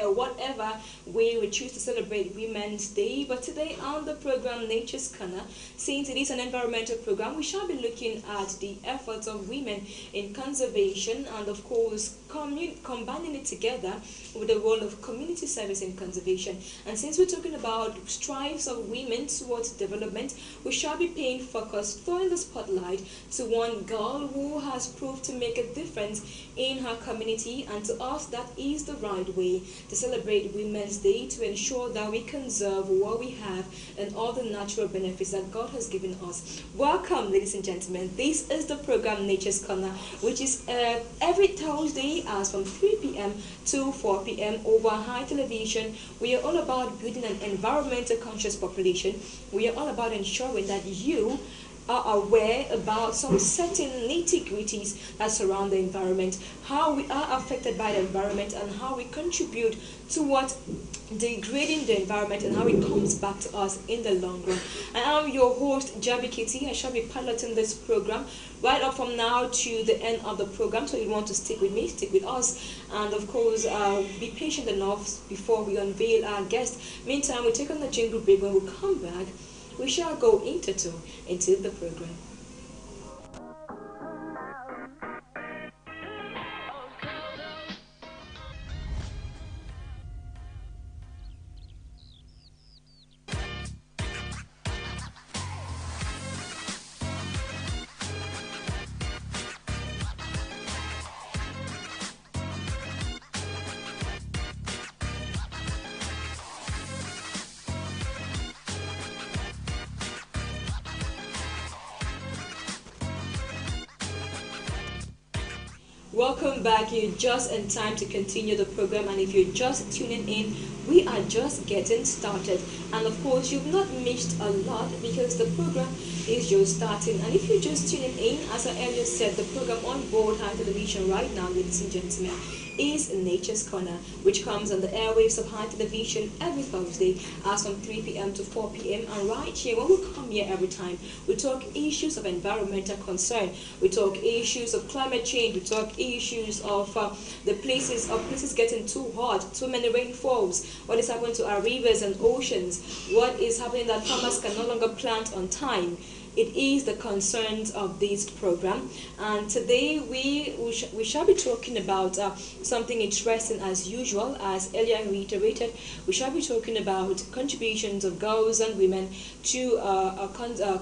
or whatever way we choose to celebrate Women's Day. But today on the program Nature's Corner, since it is an environmental program, we shall be looking at the efforts of women in conservation and, of course, combining it together with the role of community service in conservation. And since we're talking about strives of women towards development, we shall be paying focus, throwing the spotlight to one girl who has proved to make a difference in her community, and to us that is the right way to celebrate Women's Day, to ensure that we conserve what we have and all the natural benefits that God has given us. Welcome, ladies and gentlemen. This is the program Nature's Corner, which is every Thursday as from 3 p.m. to 4 p.m. over High Television. We are all about building an environmental conscious population. We are all about ensuring that you are aware about some certain nitty-gritties that surround the environment, how we are affected by the environment, and how we contribute towards degrading the environment and how it comes back to us in the long run. I am your host, Javi Kitty. I shall be piloting this program right up from now to the end of the program. So if you want to stick with me, stick with us, and of course be patient enough before we unveil our guest. Meantime, we take on the jingle break. When we come back, we shall go into the program. Welcome back. You're just in time to continue the program, and if you're just tuning in, we are just getting started. And of course, you've not missed a lot because the program is just starting. And if you're just tuning in, as I earlier said, the program on board High Television right now, ladies and gentlemen, is Nature's Corner, which comes on the airwaves of High Television every Thursday as from 3 p.m. to 4 p.m. And right here, when we come here every time, we talk issues of environmental concern, we talk issues of climate change, we talk issues of the places getting too hot, too many rainfalls, what is happening to our rivers and oceans, what is happening that farmers can no longer plant on time. It is the concerns of this program, and today we shall be talking about something interesting as usual. As earlier reiterated, we shall be talking about contributions of girls and women to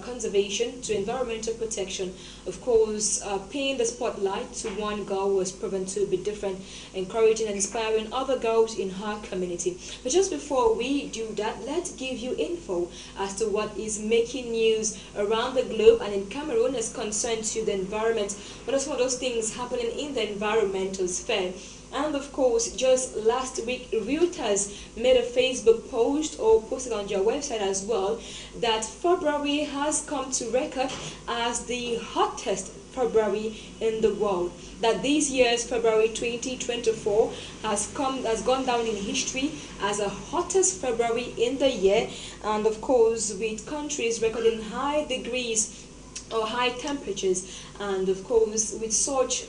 conservation, to environmental protection. Of course, paying the spotlight to one girl who has proven to be different, encouraging and inspiring other girls in her community. But just before we do that, let's give you info as to what is making news around the globe and in Cameroon as concerned to the environment. What are some of those things happening in the environmental sphere? And of course, just last week, Reuters made a Facebook post, or posted on their website as well, that February has come to record as the hottest February in the world. That this year's February 2024 has gone down in history as the hottest February in the year, and of course with countries recording high degrees or high temperatures. And of course, with such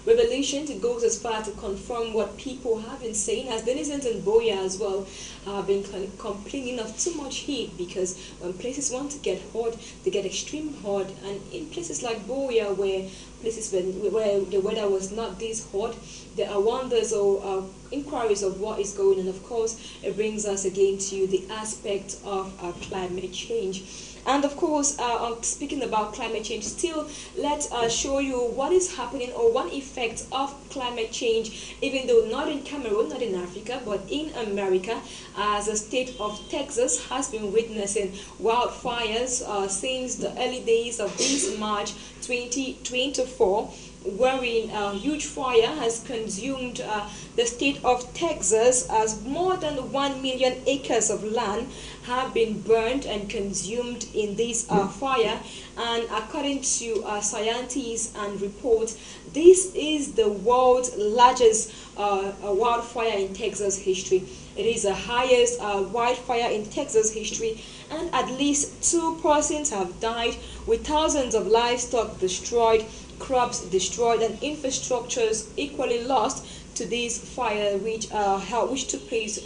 revelations, it goes as far to confirm what people have been saying, as denizens in Boya as well have been complaining of too much heat, because when places want to get hot, they get extreme hot. And in places like Boya, where the weather was not this hot, there are wonders or inquiries of what is going on. Of course, it brings us again to the aspect of climate change. And of course, speaking about climate change, still let's show you what is happening, or one effect of climate change, even though not in Cameroon, not in Africa, but in America, as the state of Texas has been witnessing wildfires since the early days of this March 2024, wherein a huge fire has consumed the state of Texas, as more than 1 million acres of land have been burned and consumed in this fire. And according to scientists and reports, this is the world's largest wildfire in Texas history. It is the highest wildfire in Texas history, and at least 2 persons have died, with thousands of livestock destroyed, crops destroyed, and infrastructures equally lost to this fire which took place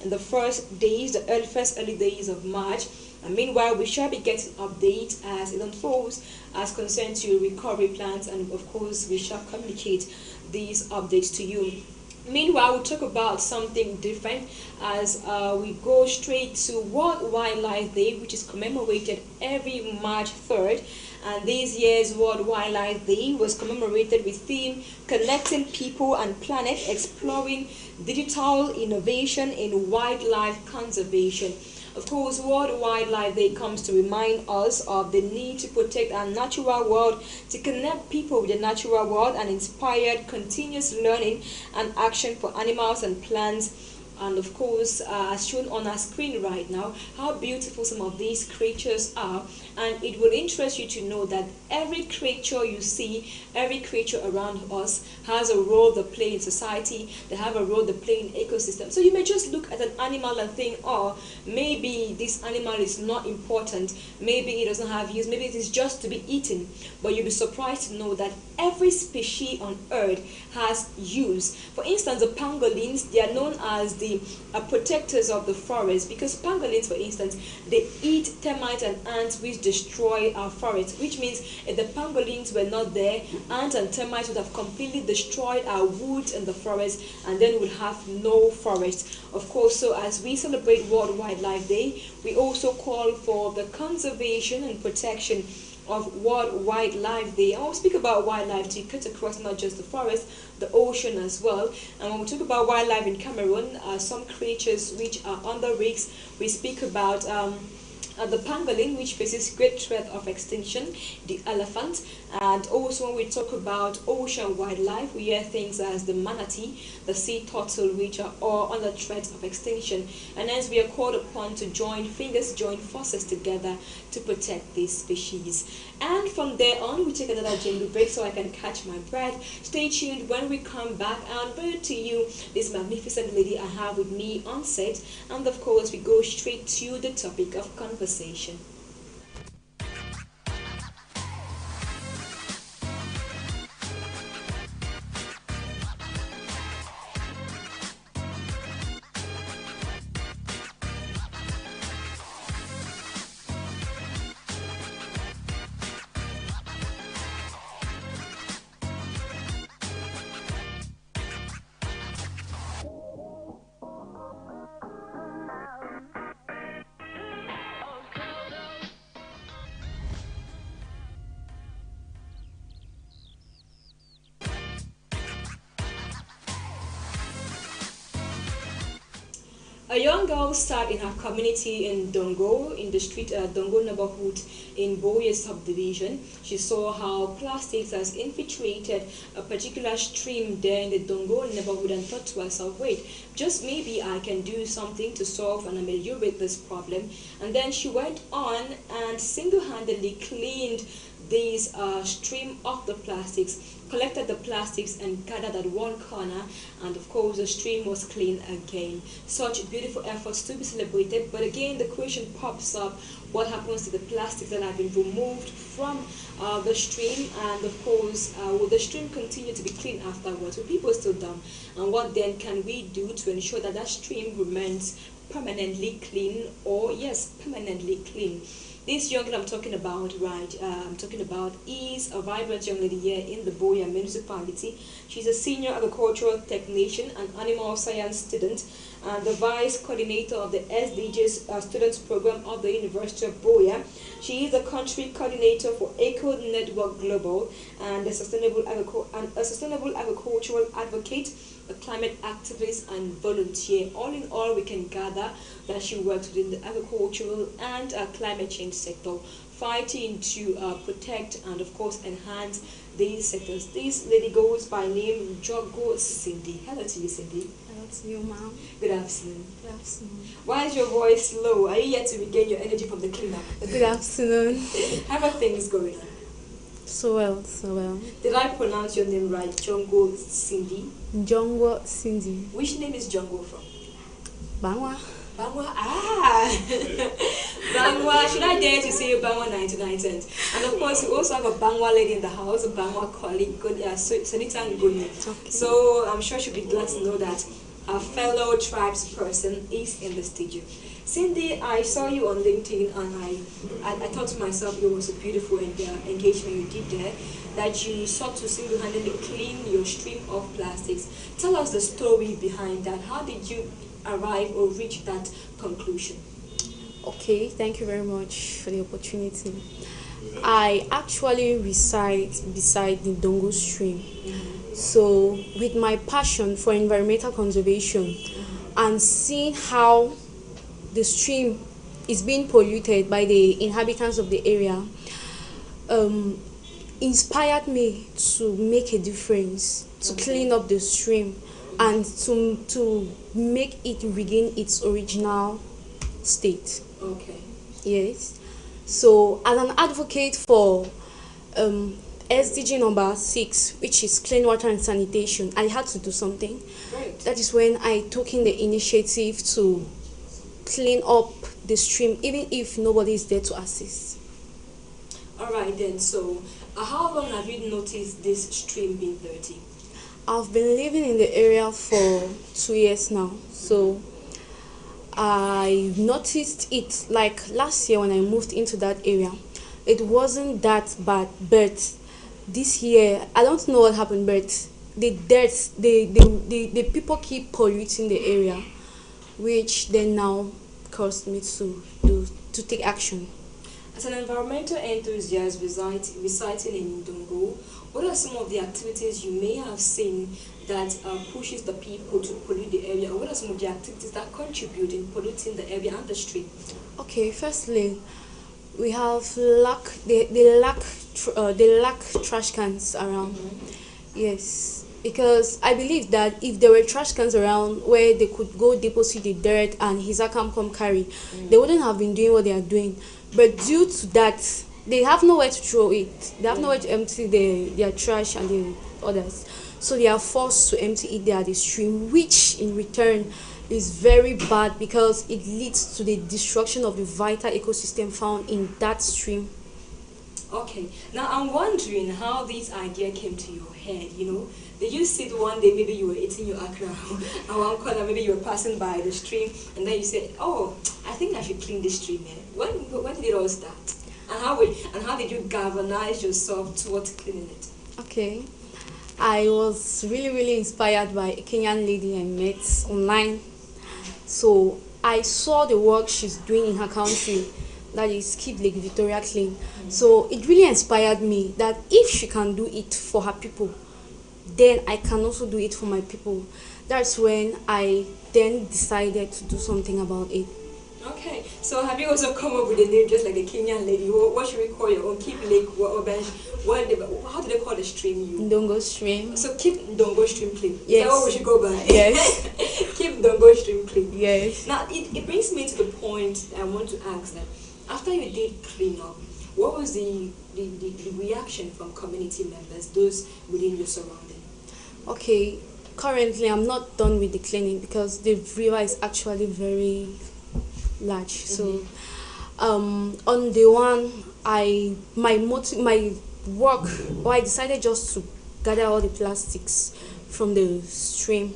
in the first early days of March. And meanwhile, we shall be getting updates as it unfolds as concerns to recovery plans, and of course, we shall communicate these updates to you. Meanwhile, we'll talk about something different as we go straight to World Wildlife Day, which is commemorated every March 3rd. And this year's World Wildlife Day was commemorated with theme Connecting People and Planet, Exploring Digital Innovation in Wildlife Conservation. Of course, World Wildlife Day comes to remind us of the need to protect our natural world, to connect people with the natural world, and inspire continuous learning and action for animals and plants. And of course, as shown on our screen right now, how beautiful some of these creatures are. And it will interest you to know that every creature you see, every creature around us has a role they play in society. They have a role they play in ecosystem. So you may just look at an animal and think, oh, maybe this animal is not important, maybe it doesn't have use, maybe it is just to be eaten. But you'll be surprised to know that every species on earth has use. For instance, the pangolins, they are known as the protectors of the forest, because pangolins, for instance, they eat termites and ants which destroy our forests, which means if the pangolins were not there, ants and termites would have completely destroyed our woods and the forest, and then we'll have no forest. Of course, so as we celebrate World Wildlife Day, we also call for the conservation and protection of World Wildlife Day. And we'll speak about wildlife to cut across not just the forest, the ocean as well. And when we talk about wildlife in Cameroon, some creatures which are under risk, we speak about the pangolin, which faces great threat of extinction, the elephant, and also when we talk about ocean wildlife, we hear things as the manatee, the sea turtle, which are all under threat of extinction. And hence we are called upon to join forces together to protect these species. And from there on, we take another jingle break so I can catch my breath. Stay tuned when we come back and bring to you this magnificent lady I have with me on set. And of course, we go straight to the topic of conversation. A young girl sat in her community in Dongo, in the street Dongo neighborhood in Boye subdivision. She saw how plastics has infiltrated a particular stream there in the Dongo neighborhood and thought to herself, wait, just maybe I can do something to solve and ameliorate this problem. And then she went on and single-handedly cleaned this stream of the plastics, collected the plastics and gathered at one corner, and of course the stream was clean again. Such beautiful efforts to be celebrated, but again the question pops up, what happens to the plastics that have been removed from the stream, and of course will the stream continue to be clean afterwards? Will people still dump? And what then can we do to ensure that that stream remains permanently clean, or yes, permanently clean? This young girl I'm talking about, is a vibrant young lady here in the Boya municipality. She's a senior agricultural technician and animal science student, and the vice coordinator of the SDGs students program of the University of Boya. She is the country coordinator for Eco Network Global and a sustainable agricultural advocate, a climate activist and volunteer. All in all, we can gather that she works within the agricultural and climate change sector, fighting to protect and of course enhance these sectors. This lady goes by name Jogo Cindy. Hello to you, Cindy. Hello to you, ma'am. Good afternoon. Good afternoon. Why is your voice low? Are you yet to regain your energy from the cleanup? Good afternoon. How are things going? So well, so well. Did I pronounce your name right? Jongo Cindy? Jongo Cindy. Which name is Jongo from? Bangwa. Bangwa. Ah! Bangwa, should I dare to say Bangwa 99 cents? And of course, we also have a Bangwa lady in the house, a Bangwa colleague, Sonita Nguni. Okay. So I'm sure she'll be glad to know that a fellow tribes person is in the studio. Cindy, I saw you on LinkedIn and I thought to myself it was a beautiful engagement you did there, that you sought to single-handedly clean your stream of plastics. Tell us the story behind that. How did you arrive or reach that conclusion? Okay, thank you very much for the opportunity. I actually reside beside the Dongo stream. So, with my passion for environmental conservation and seeing how the stream is being polluted by the inhabitants of the area, inspired me to make a difference, to clean up the stream, and to make it regain its original state. Okay. Yes. So, as an advocate for SDG number 6, which is clean water and sanitation, I had to do something. Great. That is when I took in the initiative to clean up the stream, even if nobody is there to assist. All right then. So, how long have you noticed this stream being dirty? I've been living in the area for 2 years now. So, I noticed it like last year when I moved into that area. It wasn't that bad, but this year I don't know what happened, but the people keep polluting the area, which then now caused me to take action. As an environmental enthusiast residing in Ndongo, what are some of the activities you may have seen that pushes the people to pollute the area? Or what are some of the activities that contribute in polluting the area and the street? Okay, firstly, we have they lack trash cans around. Yes, because I believe that if there were trash cans around where they could go deposit the dirt and Hisakam come carry, they wouldn't have been doing what they are doing. But due to that, they have nowhere to throw it. They have nowhere to empty their trash and the others. So they are forced to empty it there at the stream, which in return is very bad because it leads to the destruction of the vital ecosystem found in that stream. Okay, now I'm wondering how this idea came to your head. Did you sit one day, maybe you were eating your akra, and one corner, maybe you were passing by the stream, and then you said, "Oh, I think I should clean this stream." When did it all start? And how did you galvanize yourself towards cleaning it? Okay, I was really inspired by a Kenyan lady I met online. So I saw the work she's doing in her country, that is keep Lake Victoria clean. So it really inspired me that if she can do it for her people, then I can also do it for my people. That's when I then decided to do something about it. Okay, so have you also come up with a name just like the Kenyan lady? What should we call your own? Keep Lake or bench? How do they call the stream? Ndongo stream. So keep Ndongo stream clean. Yes. Is that what we should go by? Yes. Keep Ndongo stream clean. Yes. Now it brings me to the point I want to ask that after you did clean up, what was the reaction from community members, those within your surrounding? Okay, currently I'm not done with the cleaning because the river is actually very large. So on day one, I decided just to gather all the plastics from the stream.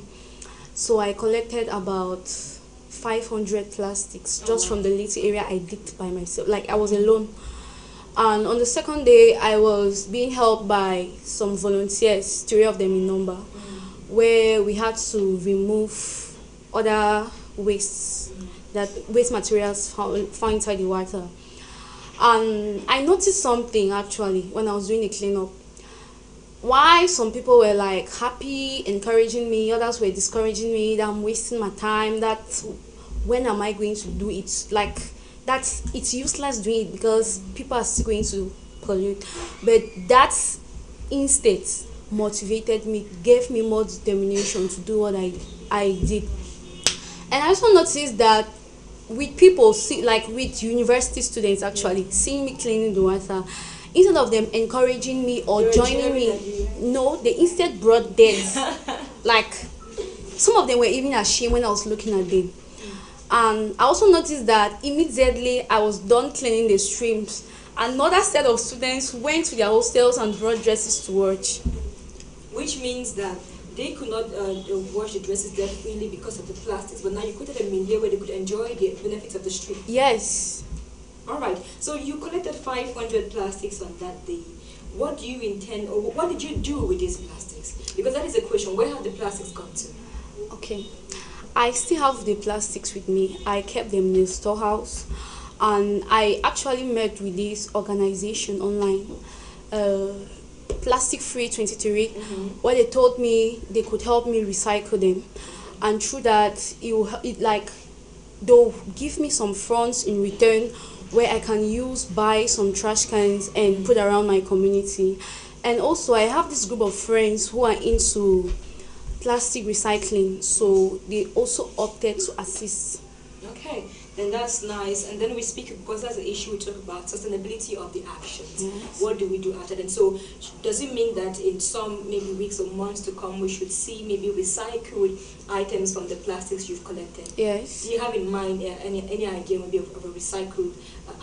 So I collected about 500 plastics just from the little area I digged by myself. Like I was alone. And on the second day, I was being helped by some volunteers, 3 of them in number, where we had to remove other waste materials found inside the water. And I noticed something actually when I was doing the cleanup. Why some people were like happy, encouraging me, others were discouraging me that I'm wasting my time, that when am I going to do it? Like that it's useless doing it because people are still going to pollute. But that instinct motivated me, gave me more determination to do what I did. And I also noticed that with people, with university students actually, seeing me cleaning the water, instead of them encouraging me or joining me, no, they instead brought theirs. Like, some of them were even ashamed when I was looking at them. And I also noticed that immediately I was done cleaning the streams, another set of students went to their hostels and brought dresses to watch. Which means that they could not wash the dresses there freely because of the plastics, but now you created a milieu where they could enjoy the benefits of the street. Yes. All right. So you collected 500 plastics on that day. What do you intend, or what did you do with these plastics? Because that is a question. Where have the plastics gone to? Okay. I still have the plastics with me. I kept them in the storehouse, and I actually met with this organization online, Plastic Free 23, where they told me they could help me recycle them, and through that, they'll give me some funds in return, where I can buy some trash cans and put around my community. And also, I have this group of friends who are into plastic recycling, so they also opted to assist. Okay, then that's nice. And then we speak, because that's the issue, we talk about sustainability of the actions. Yes. What do we do after that? So does it mean that in some maybe weeks or months to come we should see maybe recycled items from the plastics you've collected? Yes. Do you have in mind any idea maybe of a recycled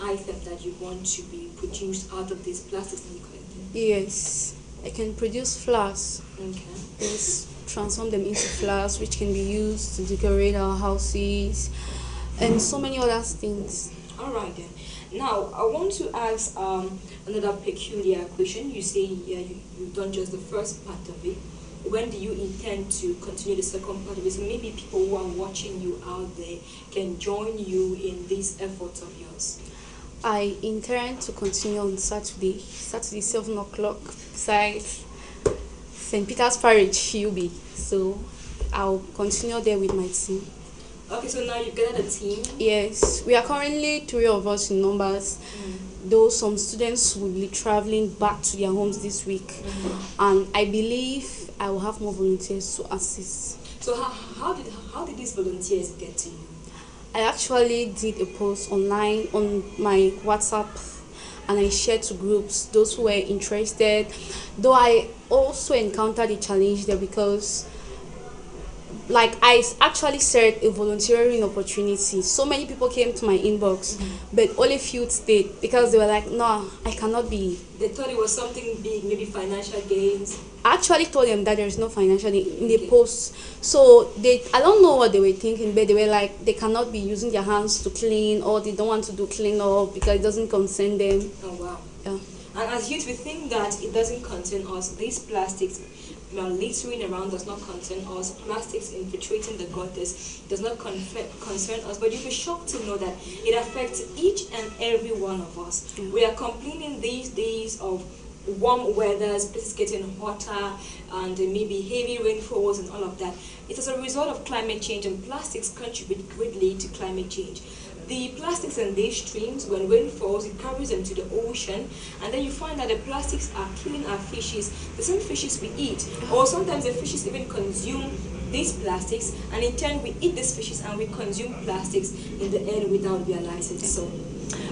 item that you want to be produced out of these plastics that you collected? Yes, I can produce flowers. Okay. Yes, transform them into flowers which can be used to decorate our houses and so many other things. All right then. Now I want to ask another peculiar question. You say you've done just the first part of it. When do you intend to continue the second part of it? So maybe people who are watching you out there can join you in these efforts of yours. I intend to continue on Saturday 7 o'clock beside St. Peter's Parish, UB. So I'll continue there with my team. Okay, so now you've gathered a team. Yes, we are currently 3 of us in numbers, though some students will be traveling back to their homes this week. And I believe I will have more volunteers to assist. So how did these volunteers get to you? I actually did a post online on my WhatsApp, and I shared to groups those who were interested, though I also encountered a challenge there because I actually said a volunteering opportunity. So many people came to my inbox, but only few stayed because they were like, no, I cannot be. They thought it was something big, maybe financial gains. I actually told them that there is no financial in the post. So I don't know what they were thinking, but they were like, they cannot be using their hands to clean, or they don't want to do clean up because it doesn't concern them. Oh wow. Yeah. And as youth, we think that it doesn't concern us. These plastics littering around does not concern us. Plastics infiltrating the gutters does not concern us. But you'll be shocked to know that it affects each and every one of us. We are complaining these days of warm weathers, places getting hotter, and maybe heavy rainfalls and all of that. It is a result of climate change, and plastics contribute greatly to climate change. The plastics in these streams, when rain falls, it carries them to the ocean, and then you find that the plastics are killing our fishes, the same fishes we eat, or sometimes the fishes even consume these plastics, and in turn we eat these fishes and we consume plastics in the air without realizing so.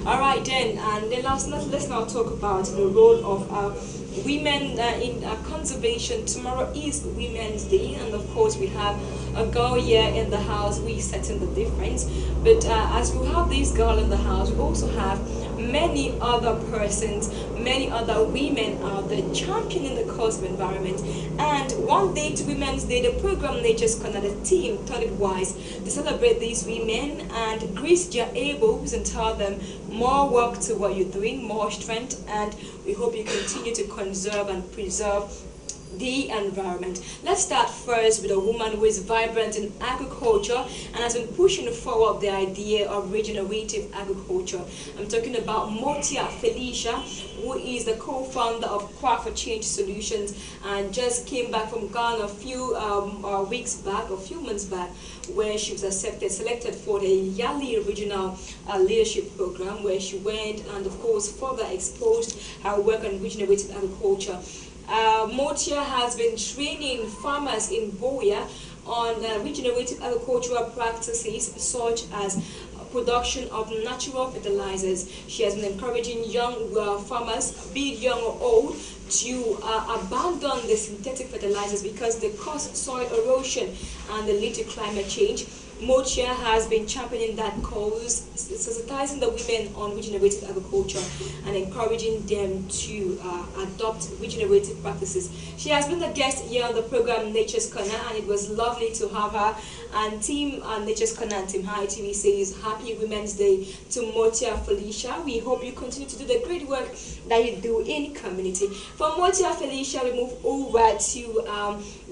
All right then, and then let's now talk about the role of women in conservation. Tomorrow is Women's Day, and of course we have a girl here in the house. We setting the difference, but as we have this girl in the house, we also have many other persons, many other women out there championing the cause of environment. And one day to Women's Day, the program Nature's Corner, the team thought it wise to celebrate these women and grease their elbows and tell them more work to what you're doing, more strength, and we hope you continue to conserve and preserve the environment. Let's start first with a woman who is vibrant in agriculture and has been pushing forward the idea of regenerative agriculture. I'm talking about Motia Felicia, who is the co-founder of Quack for Change Solutions, and just came back from Ghana a few months back, where she was selected for the Yali Regional Leadership Program, where she went and of course further exposed her work on regenerative agriculture. Motia has been training farmers in Boya on regenerative agricultural practices such as production of natural fertilizers. She has been encouraging young farmers, be it young or old, to abandon the synthetic fertilizers because they cause soil erosion and they lead to climate change. Motia has been championing that cause, sensitizing the women on regenerative agriculture and encouraging them to adopt regenerative practices. She has been a guest here on the program Nature's Corner, and it was lovely to have her. And Team Nature's Corner and Team High TV says Happy Women's Day to Motia Felicia. We hope you continue to do the great work that you do in community. From Motia Felicia, we move over to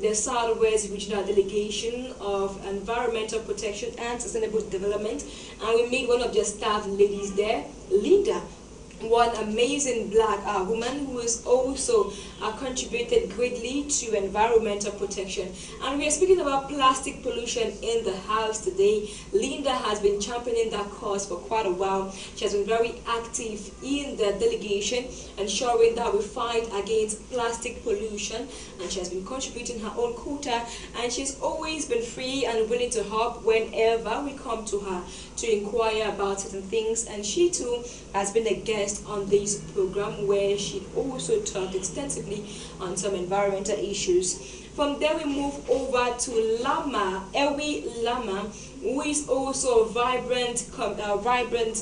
the Southwest Regional Delegation of Environmental Protection and Sustainable Development, and we meet one of their staff ladies there, Linda, one amazing black woman who has also contributed greatly to environmental protection. And we are speaking about plastic pollution in the house today. Linda has been championing that cause for quite a while. She has been very active in the delegation, ensuring that we fight against plastic pollution, and she has been contributing her own quota, and she's always been free and willing to help whenever we come to her to inquire about certain things. And she too has been a guest on this program where she also talked extensively on some environmental issues. From there we move over to Lama, Ewi Lama, who is also a vibrant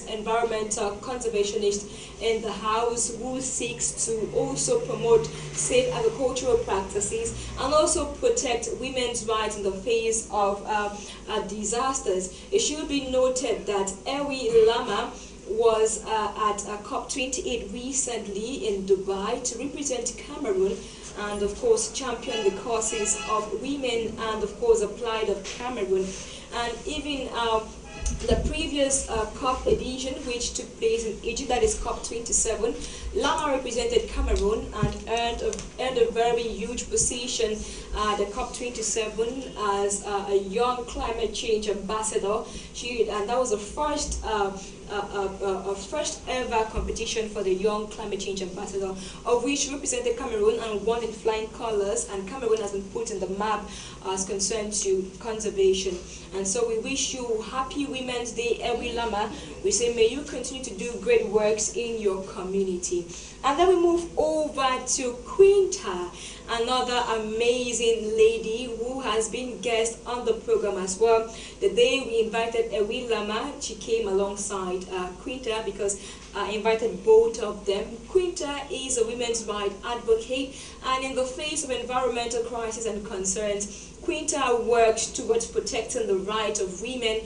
environmental conservationist in the house, who seeks to also promote safe agricultural practices and also protect women's rights in the face of disasters. It should be noted that Ewi Lama was at COP28 recently in Dubai to represent Cameroon, and of course champion the causes of women and of course applied of Cameroon. And even the previous COP edition, which took place in Egypt, that is COP27, Lama represented Cameroon and earned a very huge position at the COP27 as a young climate change ambassador. And that was the first first ever competition for the young climate change ambassador, of which she represented Cameroon and won in flying colors, and Cameroon has been put in the map as concerned to conservation. And so we wish you happy Women's Day, Ewi Lama. We say may you continue to do great works in your community. And then we move over to Quinta, another amazing lady who has been guest on the program as well. The day we invited Ewi Lama, she came alongside Quinta because I invited both of them. Quinta is a women's rights advocate, and in the face of environmental crisis and concerns, Quinta works towards protecting the rights of women,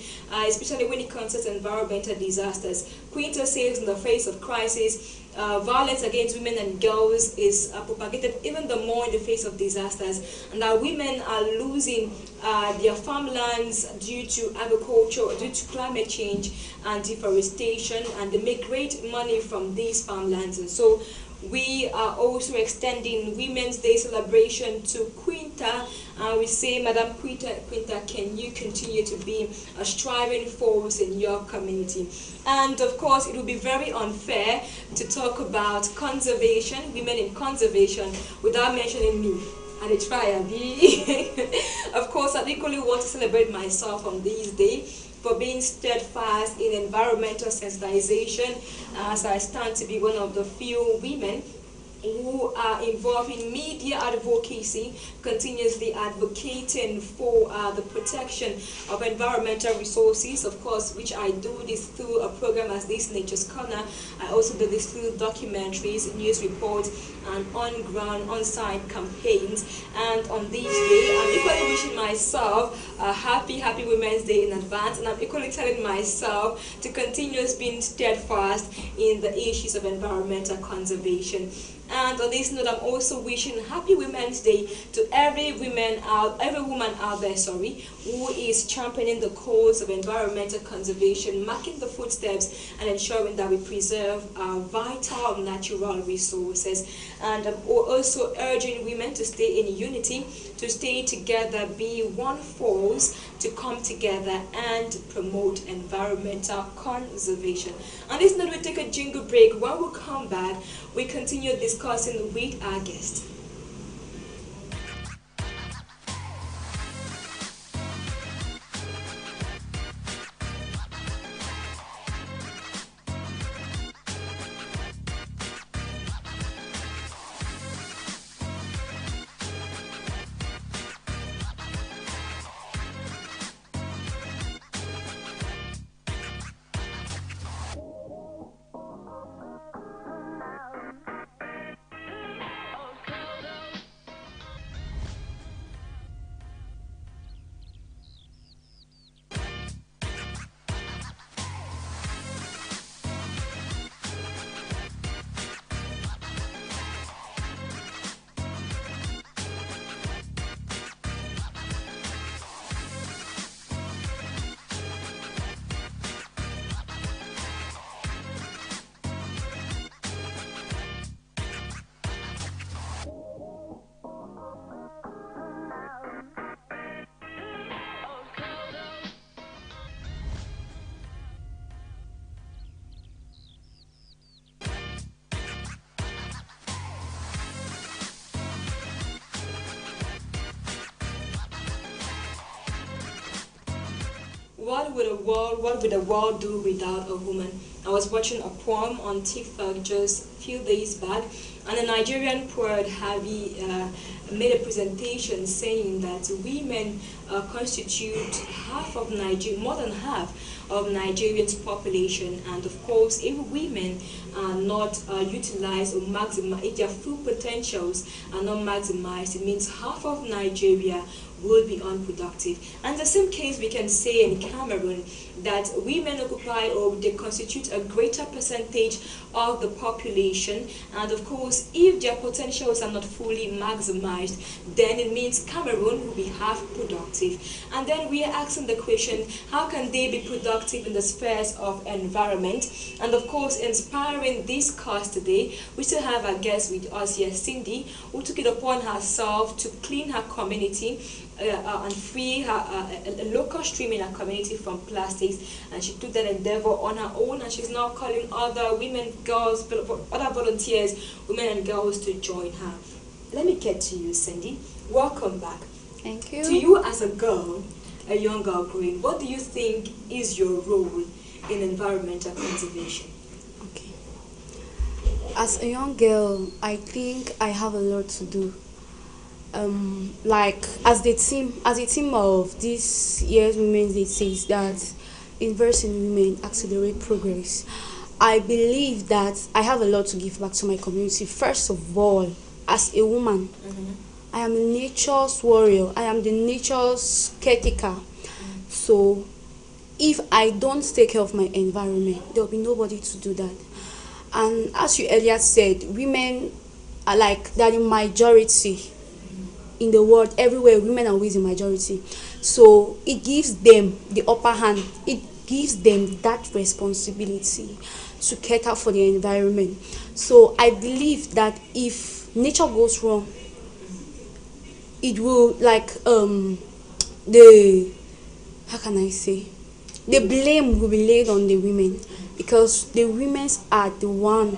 especially when it concerns environmental disasters. Quinta says in the face of crisis, violence against women and girls is propagated even the more in the face of disasters, and that women are losing their farmlands due to agriculture, due to climate change and deforestation, and they make great money from these farmlands. And so we are also extending Women's Day celebration to Quinta, and we say, Madam Quinta, can you continue to be a striving force in your community? And of course, it would be very unfair to talk about conservation, women in conservation, without mentioning me. And I try, of course, I equally want to celebrate myself on this day for being steadfast in environmental sensitization, as I stand to be one of the few women who are involved in media advocacy, continuously advocating for the protection of environmental resources, of course, which I do this through a program as this Nature's Corner. I also do this through documentaries, news reports, and on-ground, on-site campaigns. And on this day, I'm equally wishing myself a happy Women's Day in advance, and I'm equally telling myself to continue being steadfast in the issues of environmental conservation. And on this note, I'm also wishing Happy Women's Day to every woman out there, who is championing the cause of environmental conservation, marking the footsteps and ensuring that we preserve our vital natural resources. And I'm also urging women to stay in unity, to stay together, be one force, to come together and promote environmental conservation. On this note, we take a jingle break. When we come back, we continue discussing with our guest. what would the world do without a woman? I was watching a poem on TikTok just a few days back, and a Nigerian poet, Harvey, made a presentation saying that women constitute half of Nigeria, more than half of Nigerians' population, and of course, if women are not utilized or maximized, if their full potentials are not maximized, it means half of Nigeria will be unproductive. And the same case we can say in Cameroon, that women occupy or they constitute a greater percentage of the population, and of course if their potentials are not fully maximized, then it means Cameroon will be half productive. And then we are asking the question, how can they be productive in the spheres of environment? And of course, inspiring this cause today, we still have our guest with us here, Cindy, who took it upon herself to clean her community and free a local stream in her community from plastics, and she took that endeavor on her own, and she's now calling other women, girls, other volunteers, women and girls, to join her. Let me get to you, Cindy. Welcome back. Thank you. To you as a girl, a young girl growing, what do you think is your role in environmental conservation? Okay. As a young girl, I think I have a lot to do. Like as the theme of this year's Women's Day says that invest in women, accelerate progress. I believe that I have a lot to give back to my community. First of all, as a woman, I am nature's warrior. I am the nature's caretaker. So if I don't take care of my environment, there will be nobody to do that. And as you earlier said, women are like that in majority in the world. Everywhere women are always in majority, so it gives them the upper hand. It gives them that responsibility to cater for the environment. So I believe that if nature goes wrong, it will like the how can I say, the blame will be laid on the women, because the women are the one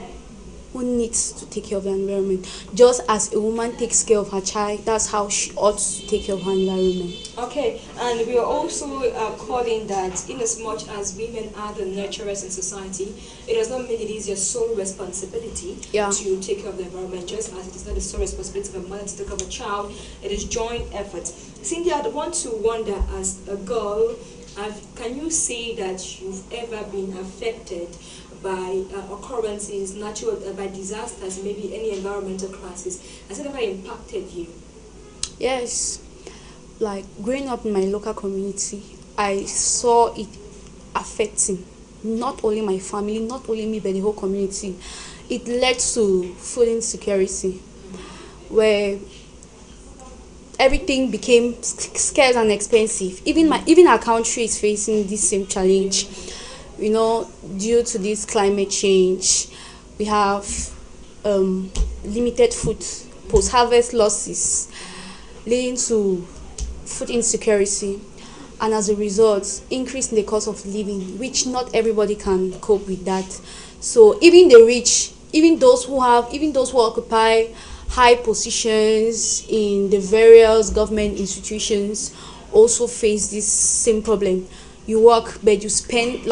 who needs to take care of the environment. Just as a woman takes care of her child, that's how she ought to take care of her environment. Okay, and we are also calling that in as much as women are the nurturers in society, it does not mean it is your sole responsibility to take care of the environment, just as it is not the sole responsibility of a mother to take care of a child. It is joint effort. Cindy, I want to wonder, as a girl, can you say that you've ever been affected by occurrences, natural, by disasters, maybe any environmental crisis? Has it ever impacted you? Yes. Like growing up in my local community, I saw it affecting not only my family, not only me, but the whole community. It led to food insecurity, where everything became scarce and expensive. Even our country is facing this same challenge. You know, due to this climate change, we have limited food, post-harvest losses, leading to food insecurity, and as a result, increase in the cost of living, which not everybody can cope with that. So even the rich, even those who occupy high positions in the various government institutions, also face this same problem. You work, but you spend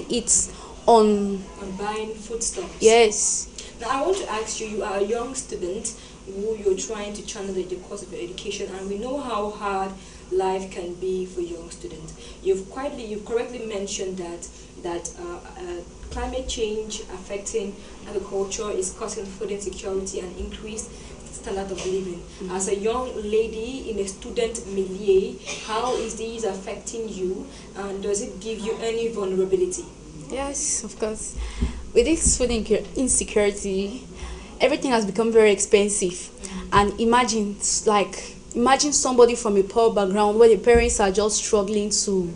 it on buying foodstuffs. Yes. Now I want to ask you, you are a young student who you're trying to channel the course of your education, and we know how hard life can be for young students. You've correctly mentioned that climate change affecting agriculture is causing food insecurity and increased standard of living. As a young lady in a student milieu, how is this affecting you, and does it give you any vulnerability? Yes, of course. With this food insecurity, everything has become very expensive. And imagine somebody from a poor background where the parents are just struggling to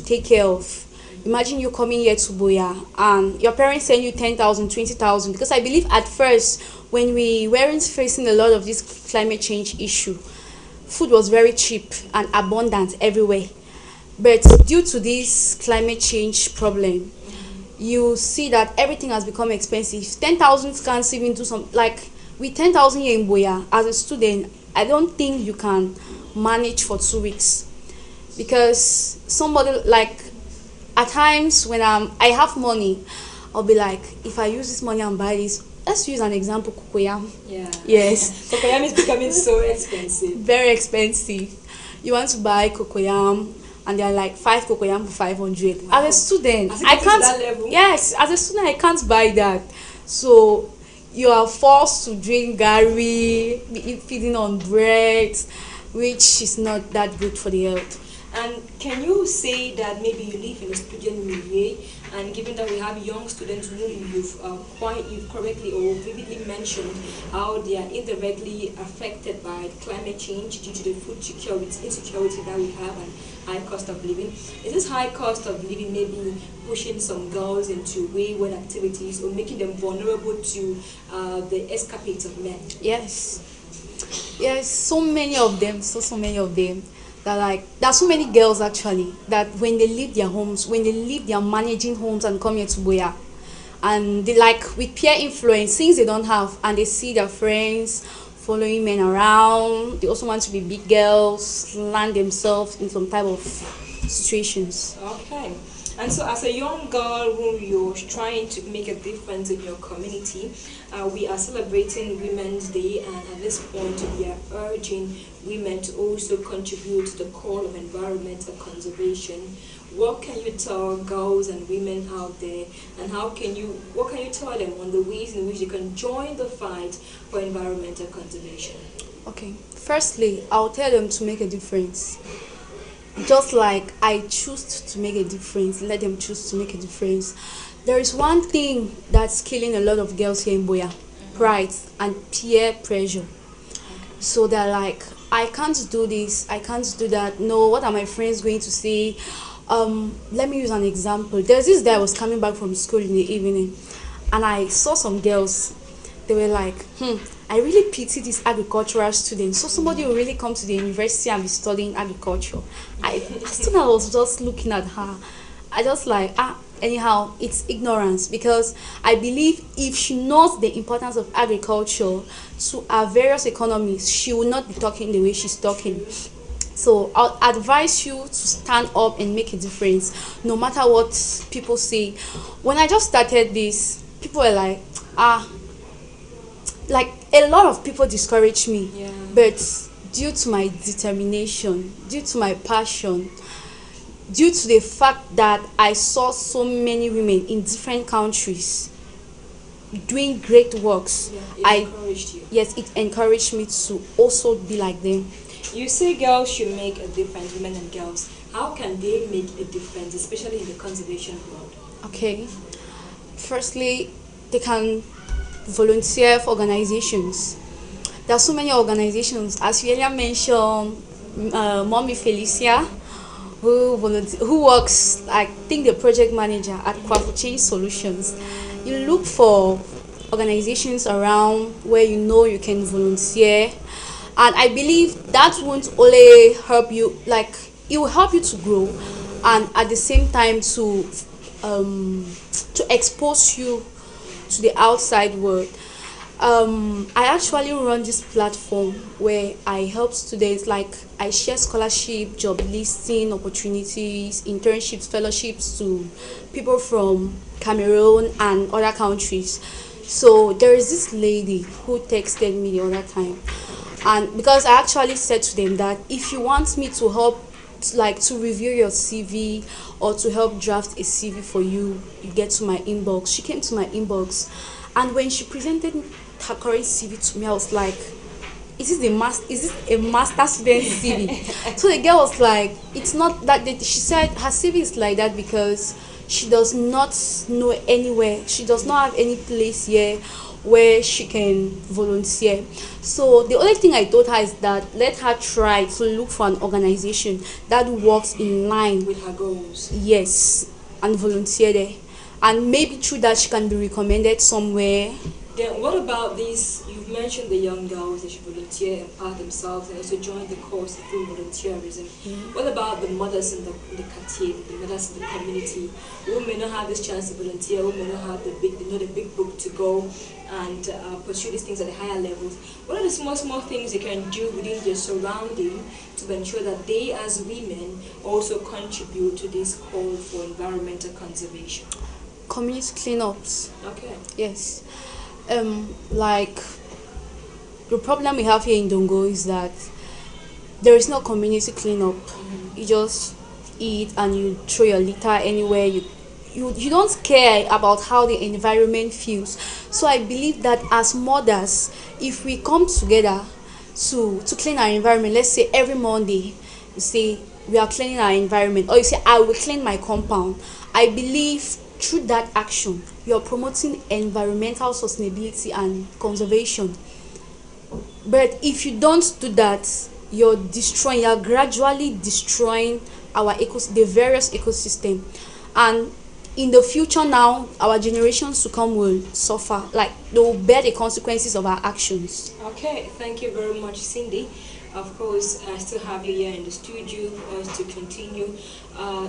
take care of. Imagine you coming here to Boya and your parents send you 10,000, 20,000. Because I believe at first, when we weren't facing a lot of this climate change issue, food was very cheap and abundant everywhere. But due to this climate change problem, you see that everything has become expensive. 10,000 can't even do some, like with 10,000 here in Boya, as a student, I don't think you can manage for 2 weeks. because somebody like at times when I have money, I'll be like, if I use this money and buy this, let's use an example, cocoyam. Yeah. Yes. Cocoyam is becoming so expensive. Very expensive. You want to buy cocoyam and they're like 5 cocoyam for 500. Wow. As a student, Has it I gotten to can't. that level? Yes, as a student, I can't buy that. So you are forced to drink gari, be feeding on bread, which is not that good for the health. And can you say that maybe you live in a student milieu, and given that we have young students who you've correctly or vividly mentioned how they are indirectly affected by climate change due to the food security, insecurity that we have and high cost of living. Is this high cost of living maybe pushing some girls into wayward activities or making them vulnerable to the escapades of men? Yes. Yes, so many of them, so many of them. That like there are so many girls actually that when they leave their homes, when they leave their managing homes and come here to Buea, and they like with peer influence, things they don't have, and they see their friends following men around. They also want to be big girls, land themselves in some type of situations. Okay. And so, as a young girl who you're trying to make a difference in your community, we are celebrating Women's Day, and at this point, we are urging women to also contribute to the call of environmental conservation. What can you tell girls and women out there, and what can you tell them on the ways in which they can join the fight for environmental conservation? Okay. Firstly, I'll tell them to make a difference. Just like I choose to make a difference, let them choose to make a difference. There is one thing that's killing a lot of girls here in Buea: pride and peer pressure. So they're like, I can't do this, I can't do that. No, what are my friends going to say? Let me use an example. There's this day I was coming back from school in the evening, and I saw some girls. They were like, I really pity these agricultural students. So somebody will really come to the university and be studying agriculture. I still I was just looking at her. I just like, anyhow, it's ignorance, because I believe if she knows the importance of agriculture to our various economies, she will not be talking the way she's talking. So I'll advise you to stand up and make a difference, no matter what people say. When I just started this, people were like a lot of people discouraged me. Yeah. But due to my determination, due to my passion, due to the fact that I saw so many women in different countries doing great works, It encouraged you. yes, it encouraged me to also be like them. You say girls should make a difference, women and girls. How can they make a difference, especially in the conservation world? Okay. Firstly, they can volunteer for organizations. There are so many organizations, as you earlier mentioned, Mommy Felicia, who works, I think, the project manager at Kwafu Change Solutions. You look for organizations around where you know you can volunteer, and I believe that won't only help you, like it will help you to grow, and at the same time to expose you to the outside world. I actually run this platform where I help students, like I share scholarship, job listing opportunities, internships, fellowships to people from Cameroon and other countries. So there is this lady who texted me the other time, and because I actually said to them that if you want me to help, like to review your CV or to help draft a CV for you, you get to my inbox. She came to my inbox, and when she presented her current CV to me, I was like, is this a master student CV? So the girl was like, it's not that. She said her CV is like that because she does not know anywhere. She does not have any place here where she can volunteer. So the only thing I told her is that let her try to look for an organization that works in line With her goals. yes, and volunteer there, and maybe through that she can be recommended somewhere. Then what about this? You've mentioned the young girls, they should volunteer, empower themselves, and also join the cause through volunteerism. What about the mothers in the quartier, the mothers in the community, who may not have this chance to volunteer, who may not have the big book to go and pursue these things at the higher levels? What are the small things you can do within your surrounding to ensure that they, as women, also contribute to this call for environmental conservation? Community cleanups. Okay. Yes. Like, the problem we have here in Dongo is that there is no community cleanup. You just eat and you throw your litter anywhere. You don't care about how the environment feels. So I believe that as mothers, if we come together to clean our environment, let's say every Monday you say we are cleaning our environment, or you say I will clean my compound, I believe through that action you are promoting environmental sustainability and conservation. But if you don't do that, you are gradually destroying the various ecosystem, and in the future now, our generations to come will suffer, like they will bear the consequences of our actions. Okay, thank you very much, Cindy. Of course, I still have you here in the studio for us to continue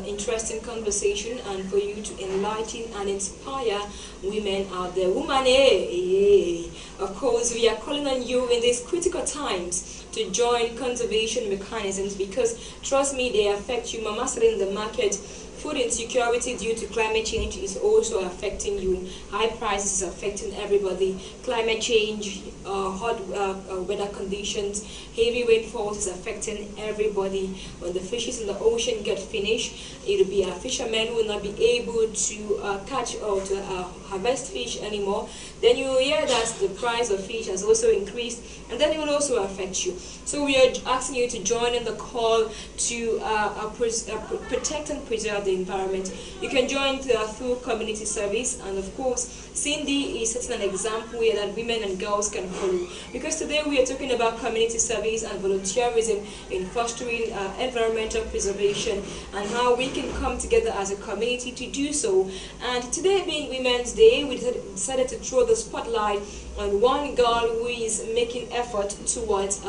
interesting conversation and for you to enlighten and inspire women out there. Woman, of course, we are calling on you in these critical times to join conservation mechanisms, because trust me, they affect you. Mama said in the market, food insecurity due to climate change is also affecting you. High prices is affecting everybody. Climate change, hot weather conditions, heavy rainfalls is affecting everybody. When the fishes in the ocean get finished, it will be a fisherman who will not be able to catch or to harvest fish anymore. Then you will hear that the price of fish has also increased, and then it will also affect you. So we are asking you to join in the call to protect and preserve the environment. You can join through community service, and of course Cindy is setting an example here that women and girls can follow, because today we are talking about community service and volunteerism in fostering environmental preservation and how we can come together as a community to do so. And today being Women's Day, we decided to throw the spotlight on one girl who is making effort towards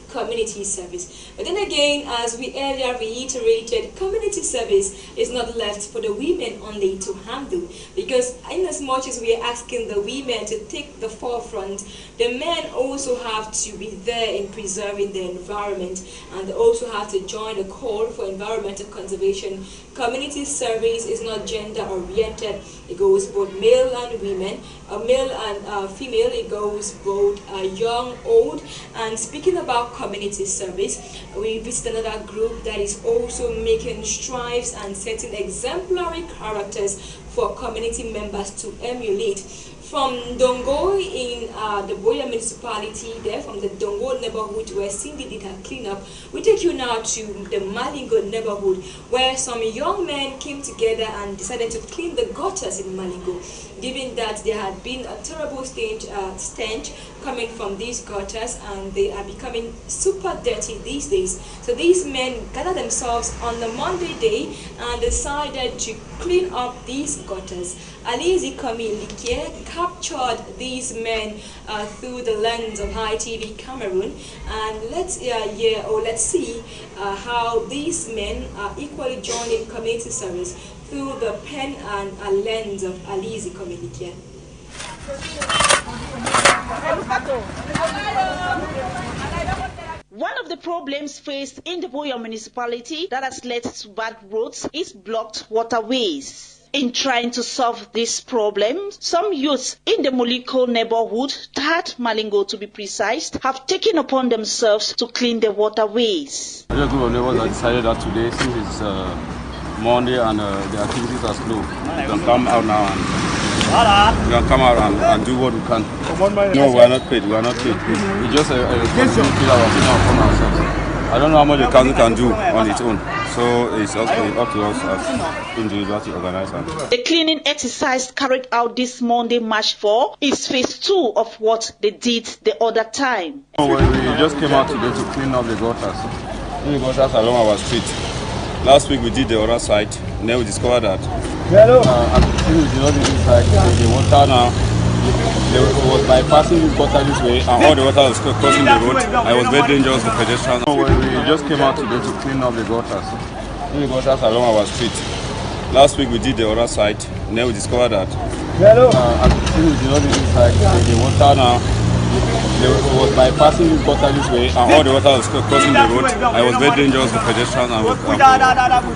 community service. But then again, as we earlier reiterated, community service is not left for the women only to handle, because in as much as we are asking the women to take the forefront, the men also have to be there in preserving the environment, and they also have to join the call for environmental conservation. Community service is not gender oriented, it goes both male and women, male and female, it goes both young, old. And speaking about community service, we visit another group that is also making strides and setting exemplary characters for community members to emulate. From Dongo in the Boya municipality, there from the Dongo neighborhood where Cindy did her cleanup, we take you now to the Malingo neighborhood, where some young men came together and decided to clean the gutters in Malingo, given that there had been a terrible stench coming from these gutters, and they are becoming super dirty these days. So these men gathered themselves on the Monday day and decided to clean up these gutters. Alizi Kamilikie captured these men through the lens of High TV Cameroon, and let's see how these men are equally joining community service through the pen and lens of Alizi Kamilikie. One of the problems faced in the Boya municipality that has led to bad roads is blocked waterways. In trying to solve this problem, some youths in the Moliko neighborhood, Tahat Malingo to be precise, have taken upon themselves to clean the waterways. A group of neighbors have decided that today, since it's Monday and the activities are slow, we can come out now and do what we can. No, we are not paid. We are not paid. We just responsibility from ourselves. I don't know how much the council can do on its own. So it's up to us as individuals to organize that. The cleaning exercise carried out this Monday, March 4, is phase 2 of what they did the other time. We just came out today to clean up the gutters. The gutters along our street. Last week we did the other side, and then we discovered that as we did not do this side, the water now They was bypassing this gutter this way, and all the water was crossing the road. I was very dangerous to pedestrians. So we just came out today to clean up the gutters. The gutters along our street. Last week we did the other side, and then we discovered that as you see, the other side, the water now. They was bypassing this gutter this way, and all the water was crossing the road. I was very dangerous to pedestrians and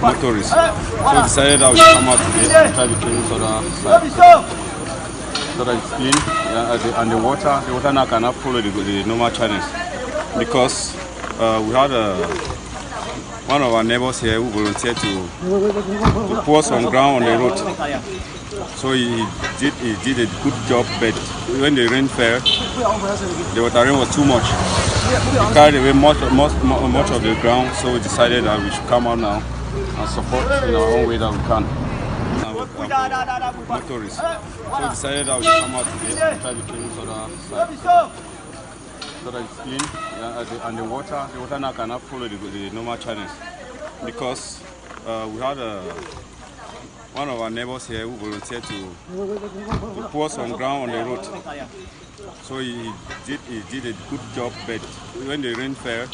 motorists. So we decided that we should come out today and try to clean this other side. So that it's clean, and the water now cannot follow the normal channels, because we had one of our neighbors here who volunteered to pour some ground on the road. So he did a good job, but when the rain fell, the water rain was too much. It carried away much of the ground, so we decided that we should come out now and support in our own way that we can. Motorists. So we decided that we should come out today and try to clean this other side. So that it's clean, and the water now cannot follow the normal channels, because we had one of our neighbors here who volunteered to pour some ground on the road. So he did a good job, but when the rain fell,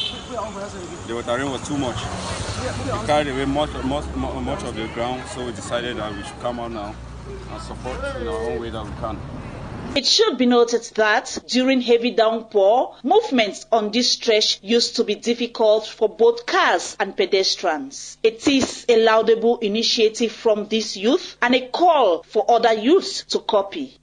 the water rain was too much. It carried away much of the ground, so we decided that we should come out now and support in our own way that we can. It should be noted that during heavy downpour, movements on this stretch used to be difficult for both cars and pedestrians. It is a laudable initiative from this youth and a call for other youths to copy.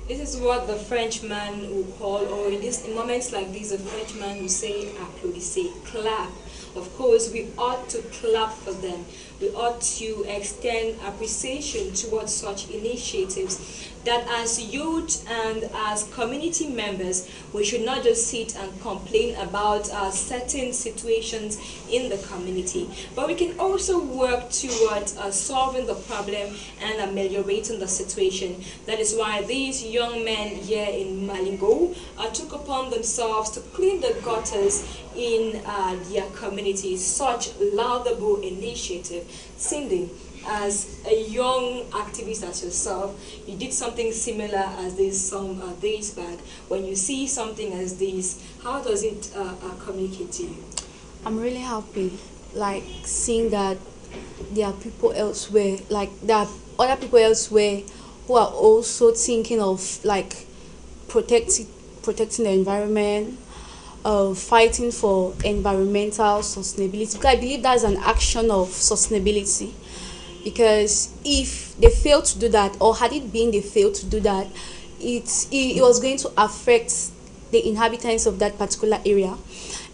This is what the Frenchman will call, or in moments like these, the Frenchman will say, applaudissez, clap. Of course, we ought to clap for them. We ought to extend appreciation towards such initiatives, that as youth and as community members, we should not just sit and complain about certain situations in the community, but we can also work towards solving the problem and ameliorating the situation. That is why these young men here in Malingo took upon themselves to clean the gutters in their community. Such laudable initiative. Cindy, as a young activist as yourself, you did something similar as this some days back. When you see something as this, how does it communicate to you? I'm really happy, like seeing that there are people elsewhere, like there are other people elsewhere who are also thinking of like protecting the environment, fighting for environmental sustainability. Because I believe that's an action of sustainability. Because if they fail to do that, or had it been they failed to do that, it was going to affect the inhabitants of that particular area,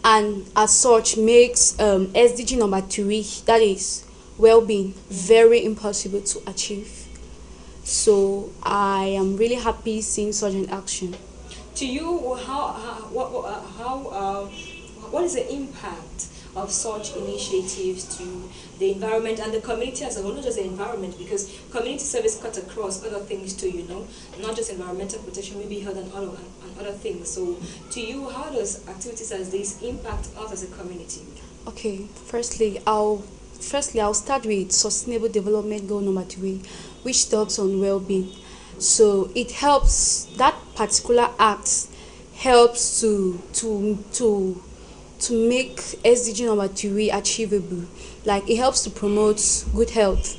and as such makes SDG number 3, that is well-being, very impossible to achieve. So I am really happy seeing such an action. To you, what is the impact of such initiatives to the environment and the community as a whole? Not just the environment, because community service cuts across other things too, you know, not just environmental protection, maybe health and other things. So to you, how does activities as this impact us as a community? Okay, firstly I'll start with Sustainable Development Goal number 3, which talks on well-being. So it helps, that particular act helps to make SDG number 3 achievable. Like it helps to promote good health,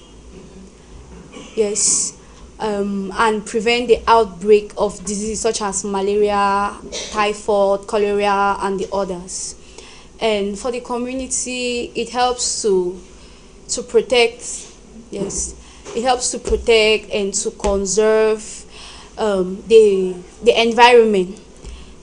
yes, and prevent the outbreak of diseases such as malaria, typhoid, cholera, and the others. And for the community, it helps to protect, yes, it helps to protect and to conserve the environment,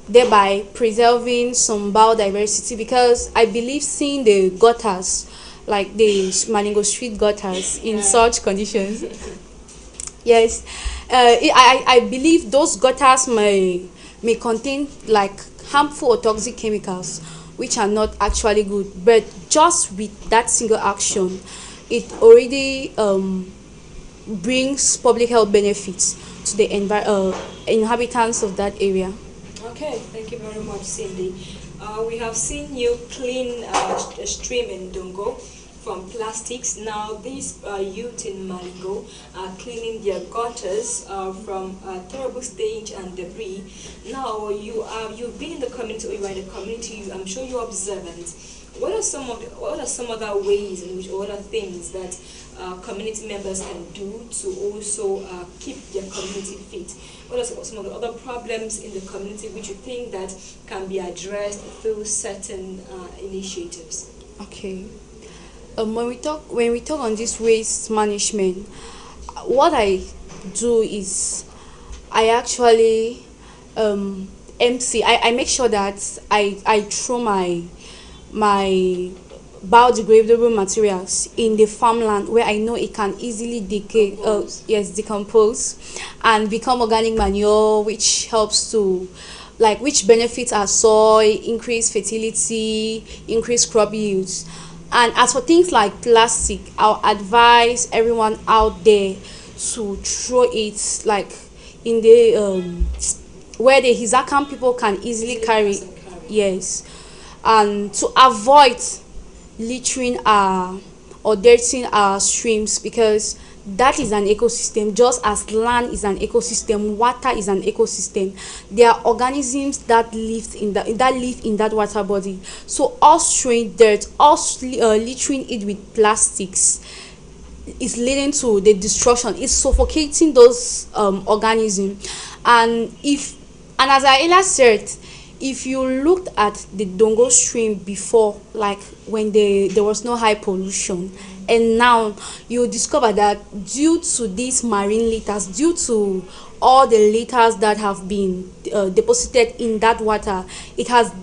thereby preserving some biodiversity. Because I believe seeing the gutters, like the Malingo Street gutters, in such conditions, yes, I believe those gutters may contain like harmful or toxic chemicals, which are not actually good. But just with that single action, it already brings public health benefits to the inhabitants of that area. Okay, thank you very much, Cindy. We have seen you clean a stream in Dongo from plastics. Now these youth in Malingo are cleaning their gutters from terrible stage and debris. Now you've been in the community, or you are in the community. I'm sure you're observant. What are some other ways in which, or other things that community members can do to also keep their community fit? What are some of the other problems in the community which you think that can be addressed through certain initiatives? Okay. When we talk on this waste management, what I do is I actually empty. I make sure that I throw my biodegradable materials in the farmland where I know it can easily decompose and become organic manure, which helps to which benefits our soil, increase fertility, increase crop yields. And as for things like plastic, I'll advise everyone out there to throw it in the where the Hisakam people can easily carry. Yes. And to avoid littering or dirtying our streams, because that is an ecosystem. Just as land is an ecosystem, water is an ecosystem. There are organisms that live in that water body. So us throwing dirt, us littering it with plastics is leading to the destruction. It's suffocating those organisms. And as I earlier said, if you looked at the Dongo stream before, when there was no high pollution, and now you discover that due to these marine litters, due to all the litters that have been deposited in that water, it has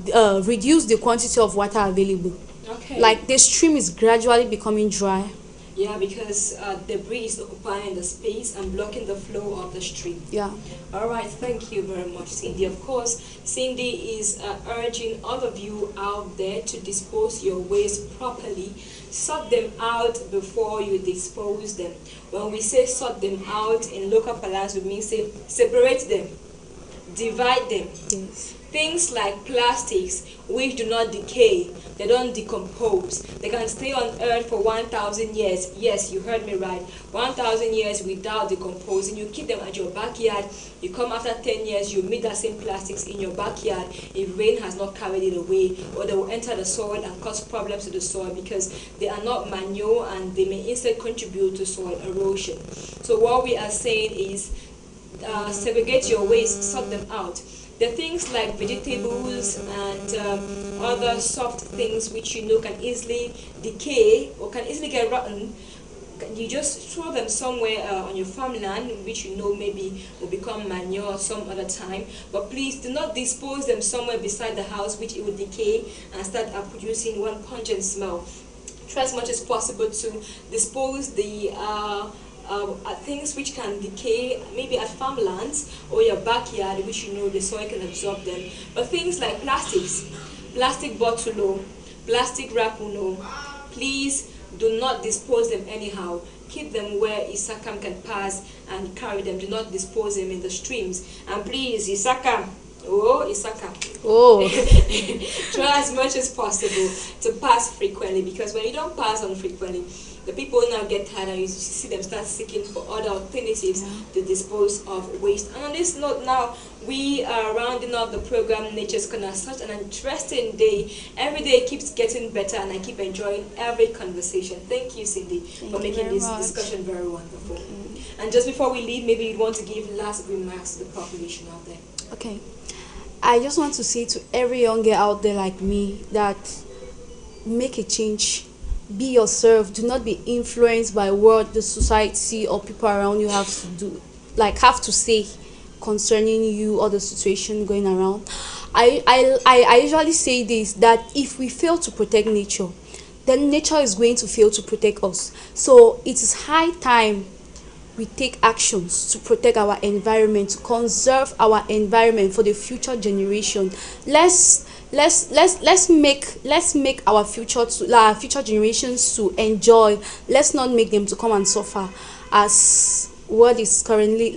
reduced the quantity of water available. Okay. The stream is gradually becoming dry. Yeah, because debris is occupying the space and blocking the flow of the stream. Yeah. All right, thank you very much, Cindy. Of course, Cindy is urging all of you out there to dispose your waste properly. Sort them out before you dispose them. When we say sort them out in local parlance, we mean separate them, divide them. Yes. Things like plastics, which do not decay, they don't decompose, they can stay on earth for 1,000 years. Yes, you heard me right. 1,000 years without decomposing. You keep them at your backyard. You come after 10 years, you meet that same plastics in your backyard if rain has not carried it away, or they will enter the soil and cause problems to the soil because they are not manure and they may instead contribute to soil erosion. So what we are saying is segregate your waste, sort them out. The things like vegetables and other soft things which can easily decay or can easily get rotten, you just throw them somewhere on your farmland, which maybe will become manure some other time. But please do not dispose them somewhere beside the house, which it will decay and start producing one pungent smell. Try as much as possible to dispose the things which can decay, maybe at farmlands or your backyard, which the soil can absorb them. But things like plastics, plastic bottle, plastic wrap, please do not dispose them anyhow. Keep them where Hisakam can pass and carry them. Do not dispose them in the streams. And please, Hisakam, try as much as possible to pass frequently, because when you don't pass on frequently, the people now get tired and you see them start seeking for other alternatives to dispose of waste. And on this note now, we are rounding up the program Nature's Corner. Such an interesting day. Every day keeps getting better and I keep enjoying every conversation. Thank you, Cindy, for making this discussion very wonderful. And just before we leave, maybe you'd want to give last remarks to the population out there. Okay. I just want to say to every young girl out there like me that make a change. Be yourself. Do not be influenced by what the society or people around you have to do, have to say concerning you or the situation going around. I usually say this, that if we fail to protect nature, then nature is going to fail to protect us. So it is high time we take actions to protect our environment, to conserve our environment for the future generation. Let's make our future generations to enjoy. Let's not make them to come and suffer, as what is currently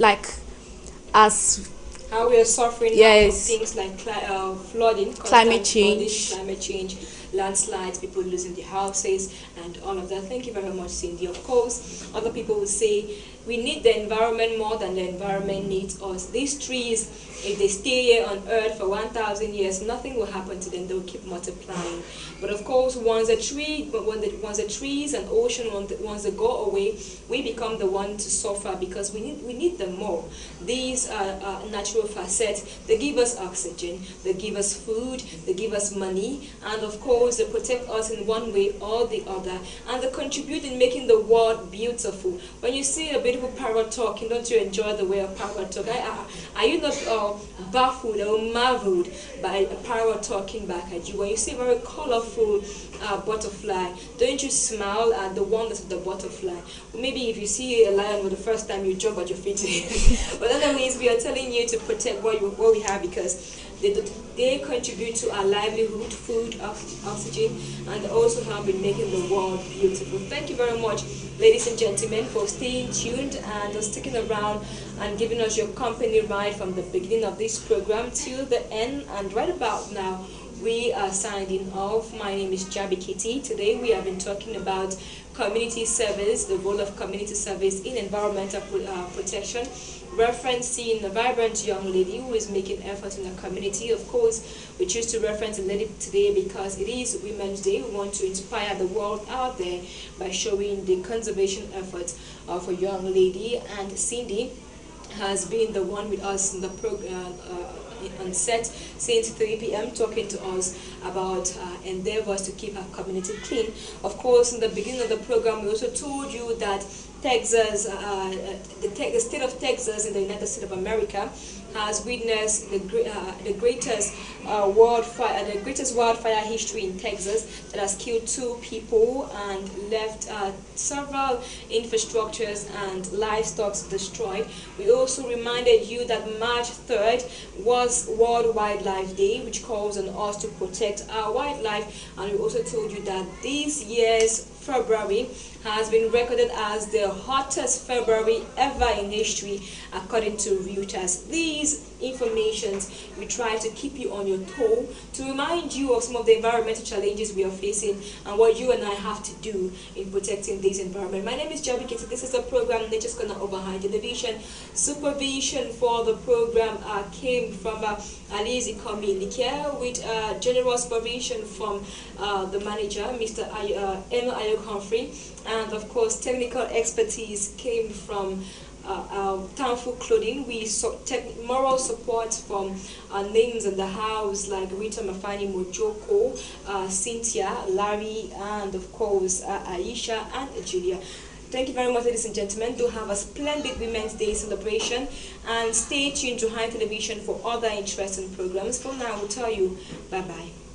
as how we are suffering now from things like flooding, climate change. Climate change. landslides, people losing their houses, and all of that. Thank you very much, Cindy. Of course, other people will say we need the environment more than the environment needs us. These trees, if they stay here on earth for 1,000 years, nothing will happen to them. They will keep multiplying. But of course, once the trees and ocean, once they go away, we become the one to suffer because we need them more. These are natural facets. They give us oxygen, they give us food, they give us money, and of course, they protect us in one way or the other, and they contribute in making the world beautiful. When you see a beautiful parrot talking, don't you enjoy the way a parrot talks? Are you not baffled or marveled by a parrot talking back at you? When you see a very colorful butterfly, don't you smile at the wonders of the butterfly? Maybe if you see a lion for the first time, you jump at your feet. But anyways, we are telling you to protect what we have, because they contribute to our livelihood, food, oxygen, and also help in making the world beautiful. Thank you very much, ladies and gentlemen, for staying tuned and sticking around and giving us your company right from the beginning of this program till the end. And right about now, we are signing off. My name is Jabi Kitty. Today we have been talking about community service, the role of community service in environmental protection, referencing a vibrant young lady who is making efforts in the community. Of course, we choose to reference a lady today because it is Women's Day. We want to inspire the world out there by showing the conservation efforts of a young lady. And Cindy has been the one with us in the program on set since 3 p.m. talking to us about endeavors to keep our community clean. Of course, in the beginning of the program, we also told you that Texas, the state of Texas in the United States of America has witnessed the greatest wildfire history in Texas that has killed 2 people and left several infrastructures and livestock destroyed. We also reminded you that March 3rd was World Wildlife Day, which calls on us to protect our wildlife, and we also told you that this year's February has been recorded as the hottest February ever in history, according to Reuters. These informations we try to keep you on your toe, to remind you of some of the environmental challenges we are facing and what you and I have to do in protecting this environment. My name is Jabi Kitty. This is a program Nature's Corner over High Television. Supervision for the program came from Alizi Komi Likia, with general supervision from the manager, Mr. Emma Ayok Humphrey, and of course technical expertise came from Tanfu Clothing. We saw moral support from names in the house like Rita Mafani Mojoko, Cynthia, Larry, and of course Aisha and Julia. Thank you very much, ladies and gentlemen. Do have a splendid Women's Day celebration, and stay tuned to High Television for other interesting programs. For now, we'll tell you bye-bye.